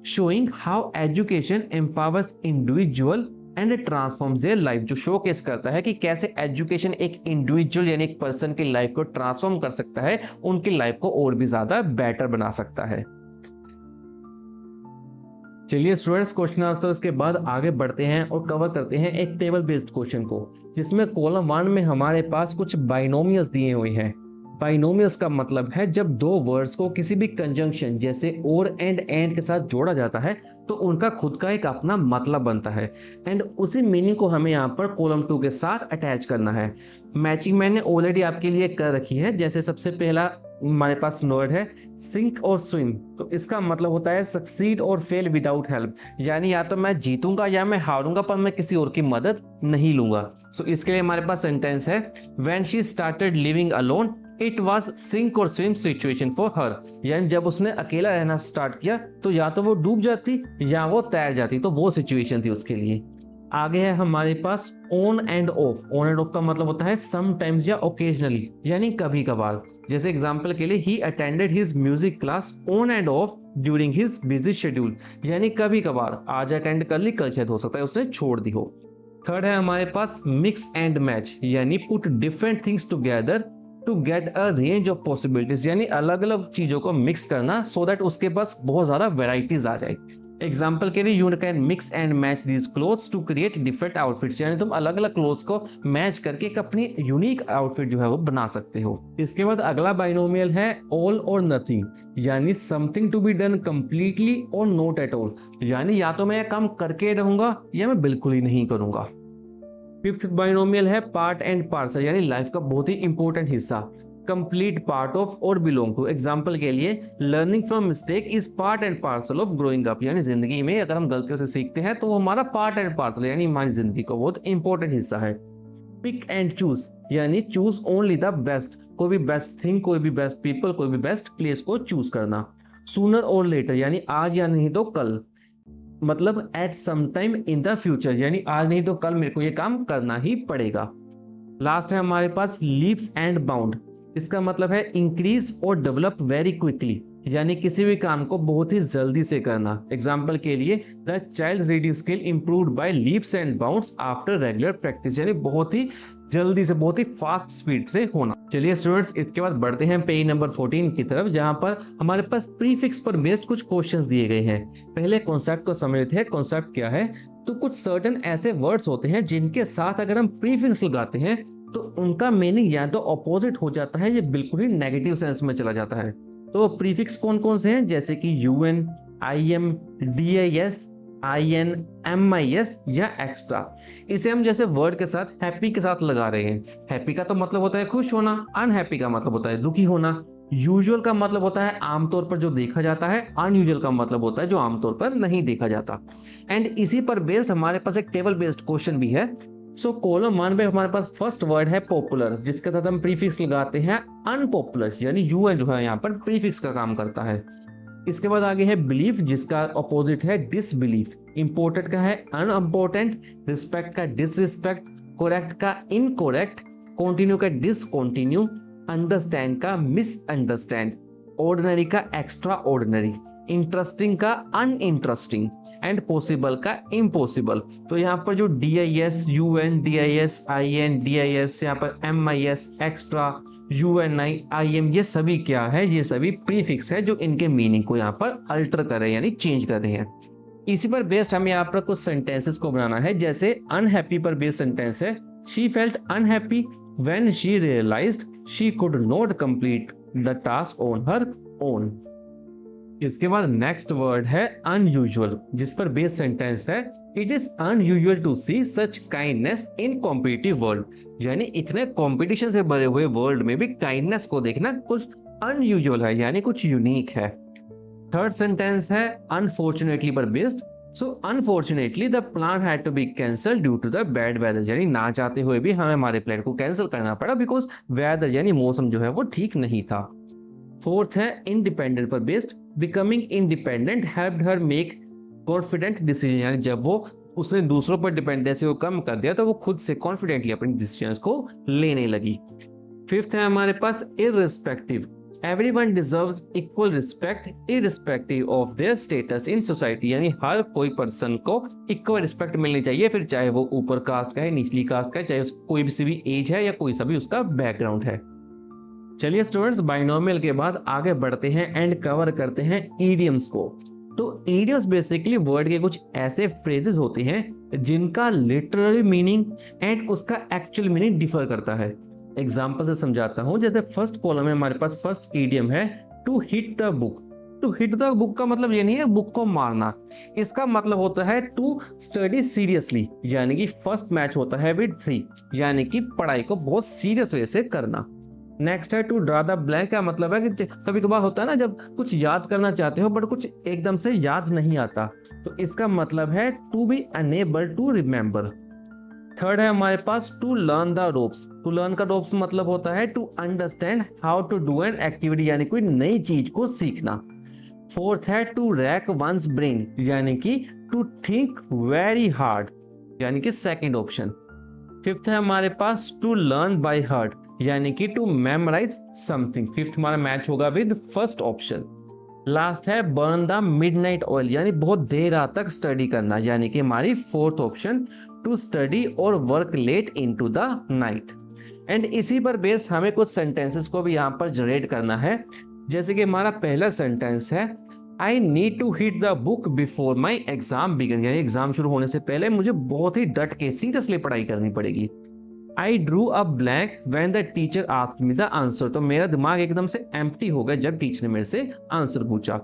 Showing how education empowers individual and transforms their life, जो शोकेस करता है कि कैसे एजुकेशन एक इंडिविजुअल यानी एक पर्सन की लाइफ को ट्रांसफॉर्म कर सकता है, उनकी लाइफ को और भी ज्यादा बेटर बना सकता है। चलिए स्टूडेंट्स, क्वेश्चन आंसर्स के बाद आगे बढ़ते हैं और कवर करते हैं एक टेबल बेस्ड क्वेश्चन को, जिसमें कॉलम 1 में हमारे पास कुछ बाइनोमियल्स दिए हुए हैं। बाइनोमियल्स का मतलब है जब दो वर्ड्स को किसी भी कंजंक्शन जैसे और एंड के साथ जोड़ा जाता है तो उनका खुद का एक अपना मतलब बनता है, एंड उसी मीनिंग को हमें यहाँ पर कॉलम 2 के साथ अटैच करना है। मैचिंग मैंने ऑलरेडी आपके लिए कर रखी है। जैसे सबसे पहला हमारे पास वर्ड है सिंक और स्विम, तो इसका मतलब होता है सक्सीड और फेल विदाउट हेल्प, यानी या तो मैं जीतूंगा या मैं हारूंगा पर मैं किसी और की मदद नहीं लूंगा। सो इसके लिए हमारे पास सेंटेंस है when she started living alone it was sink और स्विम सिचुएशन फॉर हर, यानी जब उसने अकेला रहना स्टार्ट किया तो या तो वो डूब जाती या वो तैर जाती, तो वो सिचुएशन थी उसके लिए। आगे है हमारे pass on end of. On end of का मतलब होता है समटाइम्स या ओकेजनली, यानी कभी कभार। जैसे एग्जांपल के लिए he attended his music class on end of during his busy schedule, यानी कभी कभार, आज अटेंड कर ली कल शायद हो सकता है उसने छोड़ दी हो। थर्ड है हमारे पास मिक्स एंड मैच, यानी put different things together to get a range of possibilities, यानी अलग अलग चीजों को मिक्स करना सो दैट उसके पास बहुत ज्यादा वेराइटीज आ जाए। एग्जाम्पल के लिए you can mix and match these clothes to create different outfits, यानी तुम अलग अलग क्लोथ्स को मैच करके एक अपनी यूनिक आउटफिट जो है वो बना सकते हो। इसके बाद अगला बाइनोमियल है ऑल और नथिंग, यानी something to be done completely or not at all, यानी या तो मैं यह काम करके रहूंगा या मैं बिल्कुल ही नहीं करूंगा। फिफ्थ बाइनोमियल है पार्ट एंड पार्सल, यानी लाइफ का बहुत ही इंपॉर्टेंट हिस्सा, कंप्लीट पार्ट ऑफ और बिलोंग टू। एग्जाम्पल के लिए learning from mistake is part and parcel of growing up, यानी जिंदगी में अगर हम गलतियों से सीखते हैं तो वो हमारा पार्ट एंड पार्सल यानी हमारी जिंदगी का बहुत इंपॉर्टेंट हिस्सा है। पिक एंड चूज, यानी चूज ओनली द बेस्ट, कोई भी बेस्ट थिंग, कोई भी बेस्ट पीपल, कोई भी बेस्ट प्लेस को चूज करना। सूनर और लेटर, यानी आज या नहीं तो कल, मतलब at some time in the future, यानी आज नहीं तो कल मेरे को ये काम करना ही पड़ेगा। लास्ट है हमारे पास लीप्स एंड बाउंड, इसका मतलब है इंक्रीज और डेवलप वेरी क्विकली, यानी किसी भी काम को बहुत ही जल्दी से करना। एग्जाम्पल के लिए the child reading skill improved by leaps and bounds after regular practice, यानी बहुत ही जल्दी से, बहुत ही फास्ट स्पीड से होना। चलिए स्टूडेंट्स, इसके बाद बढ़ते हैं पेज नंबर 14 की तरफ, जहां पर हमारे पास प्रीफिक्स पर बेस्ड कुछ क्वेश्चंस दिए गए हैं। पहले कॉन्सेप्ट को समझ लेते हैं। कॉन्सेप्ट क्या है? तो कुछ सर्टेन ऐसे वर्ड्स होते हैं जिनके साथ अगर हम प्रीफिक्स लगाते हैं तो उनका मीनिंग या तो अपोजिट हो जाता है या बिल्कुल ही नेगेटिव सेंस में चला जाता है। तो प्रीफिक्स कौन कौन से हैं? जैसे कि UN, IM, DIS, IN, MIS या एक्स्ट्रा। इसे हम जैसे वर्ड के साथ हैप्पी के साथ लगा रहे हैं। हैप्पी का तो मतलब होता है खुश होना, अनहैप्पी का मतलब होता है दुखी होना, यूजुअल का मतलब होता है आमतौर पर जो देखा जाता है, अनयूजुअल का मतलब होता है जो आमतौर पर नहीं देखा जाता। एंड इसी पर बेस्ड हमारे पास एक टेबल बेस्ड क्वेश्चन भी है। सो कॉलम 1 में हमारे पास फर्स्ट वर्ड है पॉपुलर, जिसके साथ हम प्रीफिक्स लगाते हैं अनपॉपुलर, यानी UN जो है यहाँ पर प्रीफिक्स का काम करता है। इसके बाद आगे है बिलीफ, जिसका अपोजिट है डिसबिलीफ। इंपोर्टेंट का है अनइम्पोर्टेंट, रिस्पेक्ट का डिसरिस्पेक्ट, करेक्ट का इनकरेक्ट, कॉन्टिन्यू का डिसकॉन्टिन्यू, अंडरस्टैंड का मिसअंडरस्टैंड, ऑर्डिनरी का एक्स्ट्रा ऑर्डिनरी, इंटरेस्टिंग का अनइंटरेस्टिंग एंड पॉसिबल का इम्पॉसिबल। तो यहाँ पर जो DIS, UN, DIS, IN, DIS, यहाँ पर MIS, एक्स्ट्रा, UNI, IM, ये सभी क्या है? ये सभी प्रीफिक्स है जो इनके मीनिंग को यहाँ पर अल्टर कर रहे हैं, यानी चेंज कर रहे हैं। इसी पर बेस्ड हमें यहाँ पर कुछ सेंटेंसेस को बनाना है। जैसे अनहैप्पी पर बेस्ड सेंटेंस है she felt unhappy when she realised she could not complete the task on her own. इसके बाद नेक्स्ट वर्ड है अनयूजुअल, जिस पर बेस्ड सेंटेंस है it is unusual to see such kindness in competitive world, यानी इतने competition से भरे हुए वर्ल्ड में भी काइंडनेस को देखना कुछ अनयूजुअल है, यानी कुछ यूनिक है। थर्ड सेंटेंस है अनफॉर्चुनेटली पर based. So unfortunately the plan had to be cancel due to the bad weather, यानी ना चाहते हुए भी हमें हमारे प्लान को कैंसिल करना पड़ा बिकॉज वेदर यानी मौसम जो है वो ठीक नहीं था। फोर्थ है इंडिपेंडेंट पर बेस्ड। बिकमिंग इंडिपेंडेंट हेल्प्ड हर मेक कॉन्फिडेंट डिसीजन, यानी जब वो उसने दूसरों पर डिपेंडेंसी को कम कर दिया तो वो खुद से कॉन्फिडेंटली अपने डिसीजंस को लेने लगी। फिफ्थ है हमारे पास irrespective. Everyone deserves equal respect irrespective of their status in society, यानी हर कोई पर्सन को इक्वल रिस्पेक्ट मिलनी चाहिए, फिर चाहे वो ऊपर कास्ट का है, निचली कास्ट का है, चाहे कोई सी भी एज है या कोई सा भी उसका बैकग्राउंड है। चलिए स्टूडेंट्स, बाइनोमियल के बाद आगे बढ़ते हैं एंड कवर करते हैं इडियम्स को। तो इडियम्स बेसिकली वर्ड के कुछ ऐसे फ्रेजेस होते हैं जिनका लिटरली मीनिंग एंड उसका एक्चुअल मीनिंग डिफर करता है। एग्जांपल से समझाता हूं। जैसे फर्स्ट कॉलम में हमारे पास फर्स्ट इडियम है to hit the book. To hit the book का मतलब ये नहीं है बुक को मारना, इसका मतलब होता है टू स्टडी सीरियसली, यानी कि फर्स्ट मैच होता है विद 3, यानी कि पढ़ाई को बहुत सीरियस वे से करना। नेक्स्ट है टू ड्रा द ब्लैंक का मतलब है कि कभी कभार होता है ना जब कुछ याद करना चाहते हो बट कुछ एकदम से याद नहीं आता, तो इसका मतलब है to be unable to remember. Third है हमारे पास to learn the ropes. To learn का रोप्स मतलब होता है to understand how to do an activity, यानी कोई नई चीज को सीखना। फोर्थ है टू रैक वंस ब्रेन, यानी कि टू थिंक वेरी हार्ड, यानी कि सेकंड ऑप्शन। फिफ्थ है हमारे पास टू लर्न बाय हार्ट, यानी कि टू मेमोराइज समथिंग। फिफ्थ हमारा मैच होगा विद फर्स्ट ऑप्शन। लास्ट है बर्न द मिडनाइट ऑयल, यानी बहुत देर रात तक स्टडी करना, यानी कि हमारी fourth option to study or work late into the night. And इसी पर बेस्ड हमें कुछ सेंटेंसेस को भी यहाँ पर जनरेट करना है। जैसे कि हमारा पहला सेंटेंस है I need to hit the book before my exam begin, यानी एग्जाम शुरू होने से पहले मुझे बहुत ही डट के सीरियसली पढ़ाई करनी पड़ेगी। I drew a blank when the teacher asked me the answer, तो मेरा दिमाग एकदम से एम्प्टी हो गया जब टीचर ने मेरे से आंसर पूछा।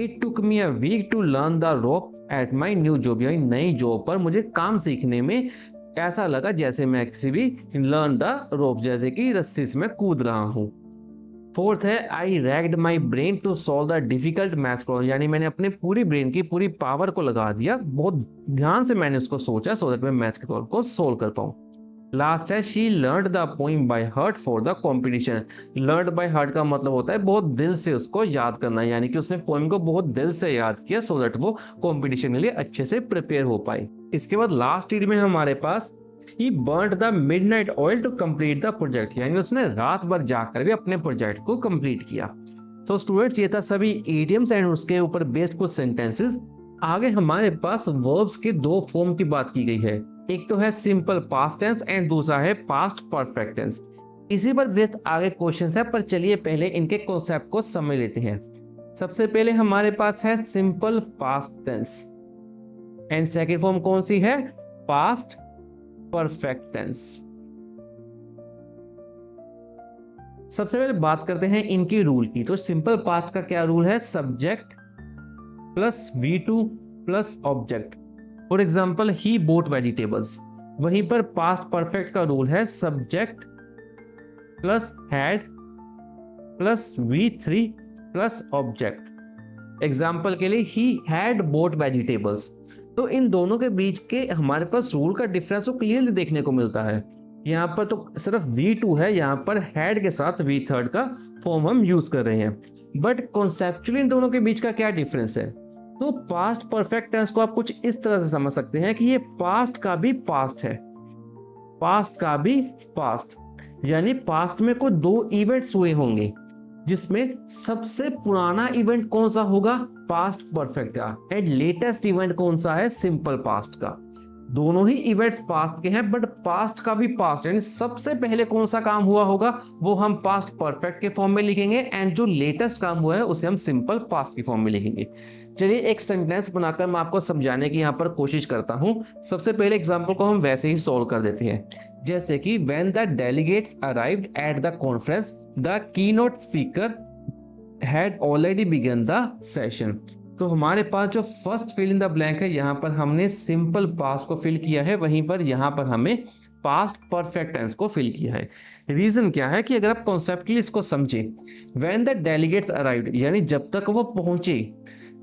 It took me a week to learn the rope at my new job, यानी नई जॉब पर मुझे काम सीखने में ऐसा लगा जैसे मैं किसी भी लर्न द रोप, जैसे कि रस्सी से मैं कूद रहा हूँ। फोर्थ है I ragged my brain to solve the difficult maths problem, यानी मैंने अपने पूरी ब्रेन की पूरी पावर को लगा दिया, बहुत ध्यान से मैंने उसको सोचा सो दैट मैं मैथ्स के प्रॉब्लम को सोल्व कर पाऊँ। लास्ट है she learned the poem by heart for the competition. Learned by heart का मतलब होता है बहुत दिल से उसको याद करना, यानी कि उसने पोइम को बहुत दिल से याद किया सो दैट वो कॉम्पिटिशन के लिए अच्छे से प्रिपेयर हो पाए। इसके बाद लास्ट ईयर में हमारे पास he burned the midnight oil to complete the project, यानी उसने रात भर जाकर भी अपने प्रोजेक्ट को कंप्लीट किया। सो स्टूडेंट्स, ये था सभी इडियम्स एंड उसके ऊपर बेस्ड कुछ सेंटेंसेस। आगे हमारे पास वर्ब्स के दो फॉर्म की बात की गई है, एक तो है सिंपल पास्ट टेंस एंड दूसरा है पास्ट परफेक्ट टेंस। इसी पर बेस्ड आगे क्वेश्चंस है, पर चलिए पहले इनके कॉन्सेप्ट को समझ लेते हैं। सबसे पहले हमारे पास है simple past tense and second form कौन सी है, पास्ट परफेक्ट टेंस। सबसे पहले बात करते हैं इनकी रूल की। तो सिंपल पास्ट का क्या रूल है, subject plus V2 plus object. For example he boat vegetables. वहीं पर पास्ट परफेक्ट का रूल है subject plus had plus V3 plus object. Example के लिए ही हैड बोट वेजिटेबल्स। तो इन दोनों के बीच के हमारे पास रूल का डिफरेंस तो क्लियरली देखने को मिलता है। यहाँ पर तो सिर्फ V2 है, यहाँ पर हैड के साथ V3 का फॉर्म हम यूज कर रहे हैं, बट कॉन्सेप्चुअली इन दोनों के बीच का क्या डिफरेंस है। तो पास्ट परफेक्ट टेंस को आप कुछ इस तरह से समझ सकते हैं कि ये पास्ट का भी पास्ट है, पास्ट का भी पास्ट, यानी पास्ट में कोई दो इवेंट्स हुए होंगे जिसमें सबसे पुराना इवेंट कौन सा होगा, पास्ट परफेक्ट का, एंड लेटेस्ट इवेंट कौन सा है, सिंपल पास्ट का। दोनों ही इवेंट्स पास्ट के हैं बट पास्ट का भी पास्ट, यानी सबसे पहले कौन सा काम हुआ होगा वो हम पास्ट परफेक्ट के फॉर्म में लिखेंगे एंड जो लेटेस्ट काम हुआ है उसे हम सिंपल पास्ट की फॉर्म में लिखेंगे। चलिए एक सेंटेंस बनाकर मैं आपको समझाने की यहाँ पर कोशिश करता हूँ। सबसे पहले एग्जाम्पल को हम वैसे ही सॉल्व कर देते हैं, जैसे कि when the delegates arrived at the conference the keynote speaker had already begun the session. तो हमारे पास जो first fill in the blank है, यहाँ पर हमने सिंपल पास्ट को फिल किया है, वहीं पर यहाँ पर हमें पास्ट परफेक्ट टेंस को फिल किया है। रीजन क्या है कि अगर आप कॉन्सेप्टली इसको समझे, व्हेन द डेलीगेट्स अराइव्ड यानी जब तक वो पहुंचे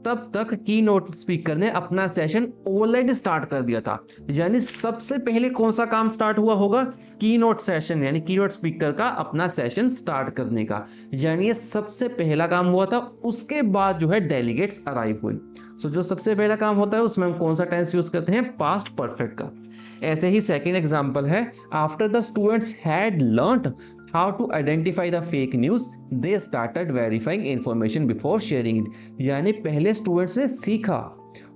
तब तक की नोट स्पीकर ने अपना सेशन ऑलरेडी स्टार्ट कर दिया था, यानी सबसे पहले कौन सा काम स्टार्ट हुआ होगा, की नोट सेशन यानी की नोट स्पीकर का अपना सेशन स्टार्ट करने का, यानी ये सबसे पहला काम हुआ था। उसके बाद जो है डेलीगेट्स अराइव हुए। सो जो सबसे पहला काम होता है उसमें हम कौन सा टेंस यूज करते हैं, पास्ट परफेक्ट का। ऐसे ही सेकेंड एग्जाम्पल है, after the students had learned how to identify the fake news, they started verifying information before sharing it. यानी पहले स्टूडेंट्स ने सीखा,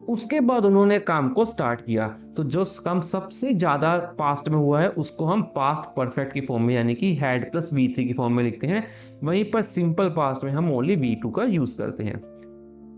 उसके बाद उन्होंने काम को स्टार्ट किया। तो जो काम सबसे ज़्यादा पास्ट में हुआ है उसको हम पास्ट परफेक्ट की फॉर्म में यानी कि हैड प्लस V3 की फॉर्म में लिखते हैं। वहीं पर सिंपल पास्ट में हम ओनली V2 का यूज़ करते हैं।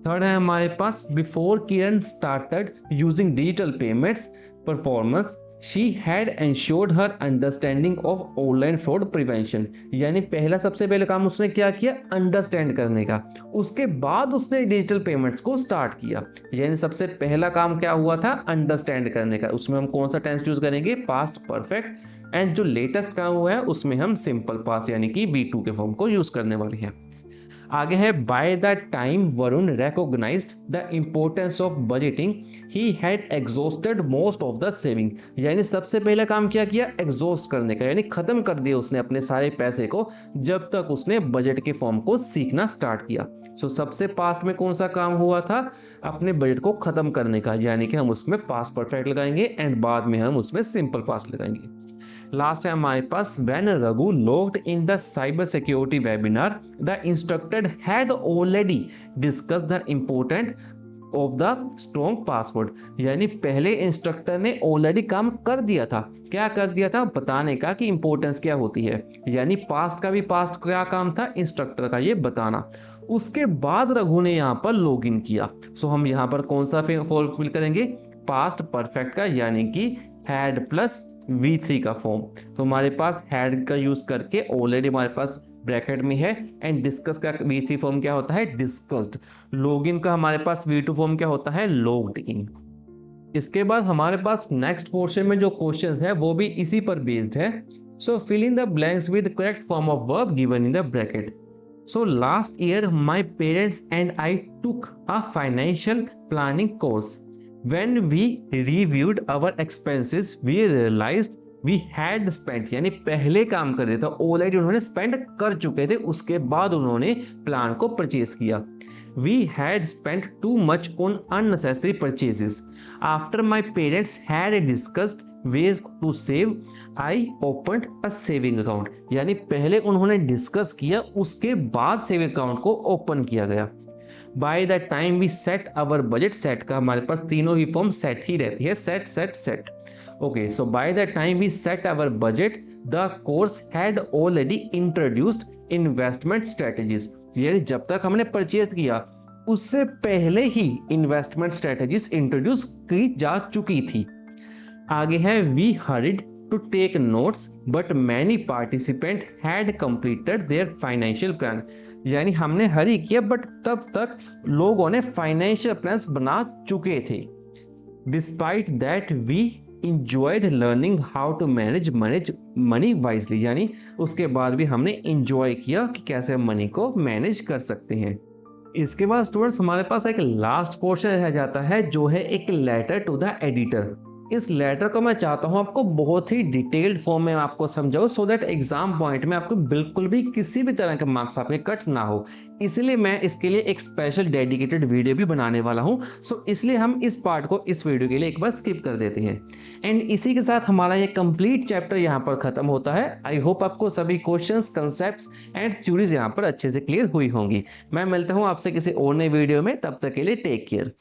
थर्ड है हमारे पास before Kiran started using digital payments performance, she had ensured her understanding of online fraud prevention. यानी पहला सबसे पहले काम उसने क्या किया, अंडरस्टैंड करने का, उसके बाद उसने डिजिटल पेमेंट्स को स्टार्ट किया। यानी सबसे पहला काम क्या हुआ था, अंडरस्टैंड करने का। उसमें हम कौन सा टेंस यूज करेंगे, पास्ट परफेक्ट। एंड जो लेटेस्ट काम हुआ है उसमें हम सिंपल पास्ट यानी कि V2 के फॉर्म को यूज करने वाले हैं। आगे है by the time Varun recognised the importance of budgeting, he had exhausted most of the saving. यानी सबसे पहला काम क्या किया, एग्जॉस्ट करने का, यानी खत्म कर दिया उसने अपने सारे पैसे को जब तक उसने बजट के फॉर्म को सीखना स्टार्ट किया। सो सबसे पास्ट में कौन सा काम हुआ था, अपने बजट को खत्म करने का, यानी कि हम उसमें पास्ट परफेक्ट लगाएंगे एंड बाद में हम उसमें सिंपल पास्ट लगाएंगे। लास्ट है हमारे पास when Raghu logged in the cyber security webinar, the instructor had already discuss the important of the strong password. यानी पहले इंस्ट्रक्टर ने ऑलरेडी काम कर दिया था। क्या कर दिया था, बताने का कि इंपॉर्टेंस क्या होती है। यानी पास्ट का भी पास्ट क्या काम था, इंस्ट्रक्टर का ये बताना। उसके बाद रघु ने यहाँ पर लॉग इन किया। सो हम यहाँ पर कौन सा फॉर्म फिल करेंगे, पास्ट परफेक्ट का, यानी कि हैड प्लस V3 का फॉर्म। तो हमारे पास हैड का यूज करके ऑलरेडी हमारे पास ब्रैकेट में है, एंड डिस्कस का V3 फॉर्म क्या होता है, डिस्कस्ड। लॉगिन का हमारे पास V2 फॉर्म क्या होता है, लॉग्ड इन। इसके बाद हमारे पास नेक्स्ट पोर्शन में जो क्वेश्चन है वो भी इसी पर बेस्ड है। So fill in the blanks with correct form of verb given in the bracket. So last year my parents and I took a financial planning course. When we reviewed our expenses, we realized we had spent, यानी पहले काम कर दिया था, already उन्होंने spend कर चुके थे, उसके बाद उन्होंने प्लान को परचेज किया। We had spent too much on unnecessary purchases. After my parents had discussed ways to save, I opened a saving account. यानी पहले उन्होंने डिस्कस किया, उसके बाद सेविंग अकाउंट को ओपन किया गया। By the time we set our budget, set का हमारे पास तीनों ही फॉर्म सेट ही रहती है, set set set. Okay, so by the time we set our budget the course had already introduced investment strategies. यानी जब तक हमने परचेज किया उससे पहले ही इन्वेस्टमेंट स्ट्रेटेजीज इंट्रोड्यूस की जा चुकी थी। आगे है we hurried to take notes but many participant had completed their financial plan. यानी हमने हरी किया बट तब तक लोगों ने फाइनेंशियल प्लान्स बना चुके थे। Despite that we enjoyed learning how to manage money wisely. यानी उसके बाद भी हमने इंजॉय किया कि कैसे मनी को मैनेज कर सकते हैं। इसके बाद स्टूडेंट्स हमारे पास एक लास्ट पोर्शन रह जाता है जो है एक लेटर टू द एडिटर। इस लेटर को मैं चाहता हूं आपको बहुत ही डिटेल्ड फॉर्म में आपको समझाऊं, सो दैट एग्जाम पॉइंट में आपको बिल्कुल भी किसी भी तरह के मार्क्स आपके कट ना हो। इसलिए मैं इसके लिए एक स्पेशल डेडिकेटेड वीडियो भी बनाने वाला हूं। सो इसलिए हम इस पार्ट को इस वीडियो के लिए एक बार स्किप कर देते हैं। एंड इसी के साथ हमारा ये कंप्लीट चैप्टर यहाँ पर खत्म होता है। आई होप आपको सभी क्वेश्चंस, कंसेप्ट्स एंड थ्योरीज यहाँ पर अच्छे से क्लियर हुई होंगी। मैं मिलता हूँ आपसे किसी और नए वीडियो में, तब तक के लिए टेक केयर।